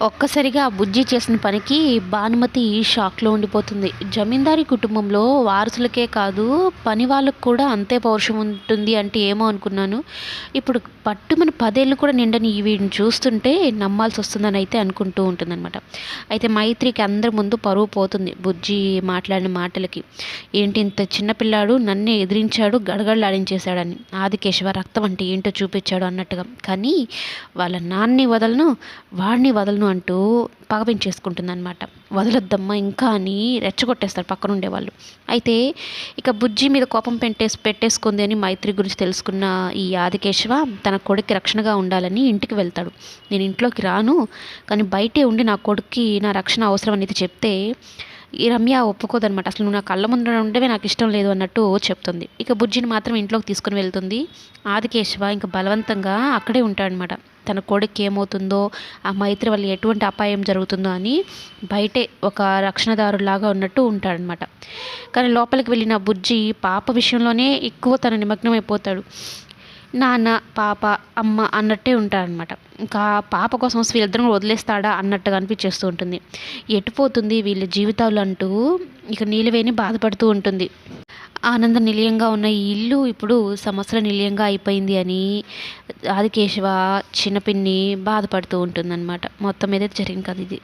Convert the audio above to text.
ఒక్కసారిగా ఆ బుజ్జి చేసిన పనికి భానుమతి షాక్‌లో ఉండిపోతుంది. జమీందారీ కుటుంబంలో వారసులకే కాదు, పని వాళ్ళకి కూడా అంతే పౌరుషం ఉంటుంది అంటే ఏమో అనుకున్నాను. ఇప్పుడు పట్టుమని 10 ఏళ్ళు కూడా నిండని వీడిని చూస్తుంటే నమ్మాల్సొస్తుందనయితే అనుకుంటూ ఉంటుందనమాట. అయితే మైత్రికి అందరి ముందు పరువు పోతుంది బుజ్జి మాట్లాడిన మాటలకి. ఏంటి ఇంత చిన్న పిల్లాడు నన్నే ఎదిరించాడు, గడగడలాడించేశాడని. ఆదికేశవ రక్తం అంటే ఏంటో చూపిచ్చాడు అన్నట్టుగా. కానీ వాళ్ళ నాన్ని వదలను, వాడిని వదలను అంటూ పగ పెంచేసుకుంటుందనమాట. వదలొద్దమ్మా ఇంకా అని రెచ్చగొట్టేస్తారు పక్కనుండేవాళ్ళు. అయితే ఇక బుజ్జి మీద కోపం పెట్టేసుకుంది అని మైత్రి గురించి తెలుసుకున్న ఈ ఆదికేశవ తన కొడుక్కి రక్షణగా ఉండాలని ఇంటికి వెళ్తాడు. నేను ఇంట్లోకి రాను, కానీ బయటే ఉండి నా కొడుక్కి నా రక్షణ అవసరం అనేది చెప్తే ఈ రమ్య ఒప్పుకోదనమాట. అసలు నువ్వు నా కళ్ళ ముందర ఉండవే నాకు ఇష్టం లేదు అన్నట్టు చెప్తుంది. ఇక బుజ్జిని మాత్రం ఇంట్లోకి తీసుకుని వెళ్తుంది. ఆదికేశవ ఇంకా బలవంతంగా అక్కడే ఉంటాడనమాట. తన కొడుక్కి ఏమవుతుందో, ఆ మైత్రి వల్ల ఎటువంటి అపాయం జరుగుతుందో అని బయటే ఒక రక్షణదారులాగా ఉన్నట్టు ఉంటాడనమాట. కానీ లోపలికి వెళ్ళిన బుజ్జి పాప విషయంలోనే ఎక్కువ తన నిమగ్నం అయిపోతాడు. నాన్న, పాప, అమ్మ అన్నట్టే ఉంటాడనమాట. ఇంకా పాప కోసం వీళ్ళిద్దరం వదిలేస్తాడా అన్నట్టుగా అనిపించేస్తూ ఉంటుంది. ఎటుపోతుంది వీళ్ళ జీవితాలు అంటూ ఇక నీలివేణి బాధపడుతూ ఉంటుంది. ఆనంద నిలయంగా ఉన్న ఈ ఇల్లు ఇప్పుడు సమస్యల నిలయంగా అయిపోయింది అని ఆదికేశవ చిన్నపిన్ని బాధపడుతూ ఉంటుందన్నమాట. మొత్తం మీద జరిగిన కథ ఇది.